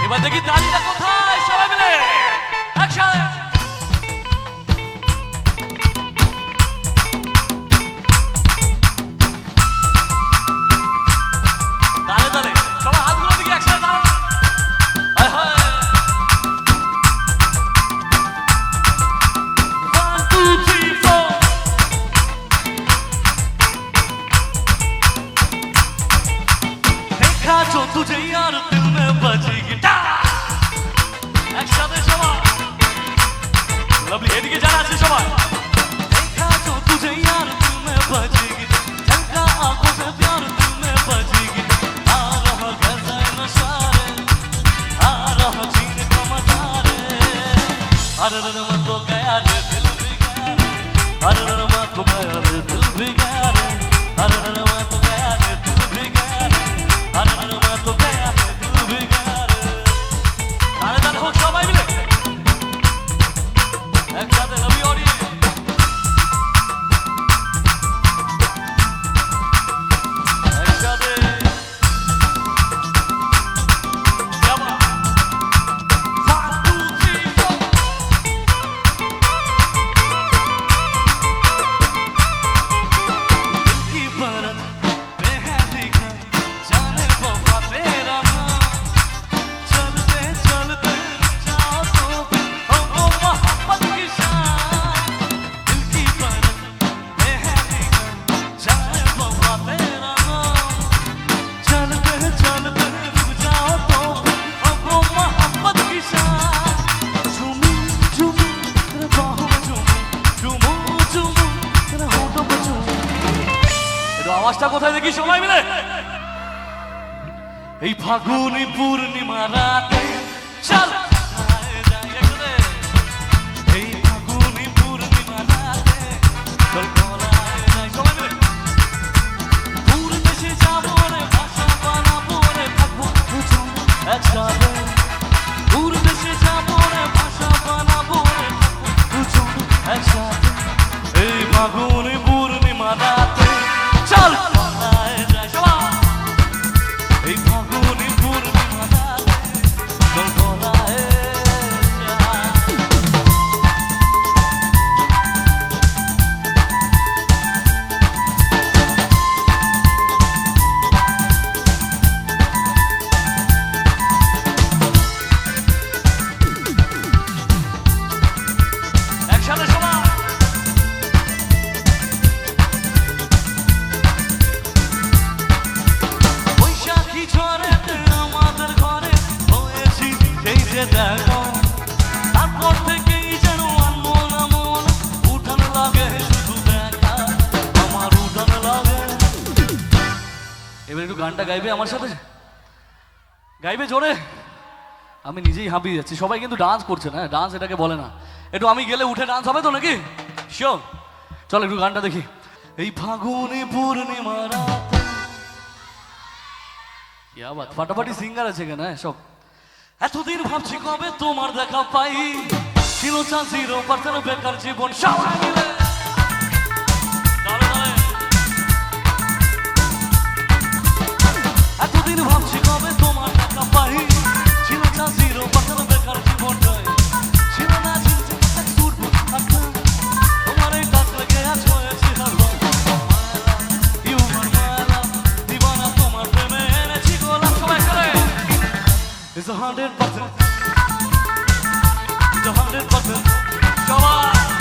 এবার দেখি তালিটা কোথায়, সবাই মিলে অ্যাকশন। তালে তালে সবাই হাতগুলো দিকে একসাথে দাও। হায় হায় 1 2 3 4 देखा जो तुझे यार दिल में बजी गिटार। একসাথে সবাই লাভলি এদিকে যারা আছে সবাই। देखा जो तुझे यार दिल में बजी गिटार, झलका आंखों से प्यार दिल में बजी गिटार। आ रहा गज़ा नशारे, आ रहा जीने का मजा रे। अरे रे मैं तो गया रे, दिल भी गया रे। अरे रे मैं तो गया रे, दिल भी गया रे। अरे रे मैं तो गया रे, दिल भी गया रे। अरे रे मैं तो गया रे, दिल भी गया रे। अरे दादा हो सबाई मिले একসাথে লবি অডিয়ে একসাথে যাবা 1 2 3 4 दिल की परत पे है लिखा जाने वफा तेरा नाम। चलते चलते जाओ तो ओ मोहब्बत की शान। दिल की परत पे है लिखा जाने वफा तेरा नाम। चलते चलते रुक जाओ तो ओ मोहब्बत की शान। झूमू झूमू तेरे बाहों में झूमू, झूमू झूमू तेरे होठों पे झूमू। একটু আওয়াজটা কোথায় দেখি সবাই মিলে। এই ফাগুনি পূর্ণিমা রাতে চল যাই একসাথে। এই ফাগুনি পূর্ণিমা রাতে চল গলায় যাই সবাই মিলে। দূর দেশে যাবো রে, ভাষা বানাবো রে, থাকবো দুজন একসাথে। দূর দেশে যাবো রে, ভাষা বানাবো রে, থাকবো দুজন একসাথে। এই ফাগুনি পূর্ণিমা রাতে চল গলায় যাই সবাই। এই ফাগুনি পূর্ণিমা রাতে চল গলায় যাই। একসাথে সবাই বৈশাখী ঝড়েতে আমাদের ঘরে হয়েছি সেই যে দেখো। তারপর থেকেই যেন আনমন আমন উঠান লাগে শুধু দেখা, আমার উঠান লাগে। এবার একটু গানটা গাইবে আমার সাথে, গাইবে জোরে। আমি নিজেই হাঁপিয়ে যাচ্ছি, সবাই কিন্তু ডান্স করছে না, ডান্স এটাকে বলে না। একটু আমি গেলে উঠে ডান্স হবে তো নাকি? শিওর, চল একটু গানটা দেখি। এই ফাগুনি পূর্ণিমা রাতে क्या बात, ফাটাফাটি সিঙ্গার আছে কেন সব। এতদিন ভাবছি কবে তোমার দেখা পাই, ছিল চান 0% বেকার জীবন সবাই মিলে। এতদিন ভাবছি কবে তোমার দেখা পাই, ছিল চান 0% বেকার জীবনটাই। ছিল না চিনতে এক সুরবো আচ্ছা, তোমার এই ডাক লেগে আজ হয়েছি হালো। ইউ মালা দিবানা তোমার প্রেমে এনেছি গোলাপ সবাই করে। It's 100%, it's 100% সবাই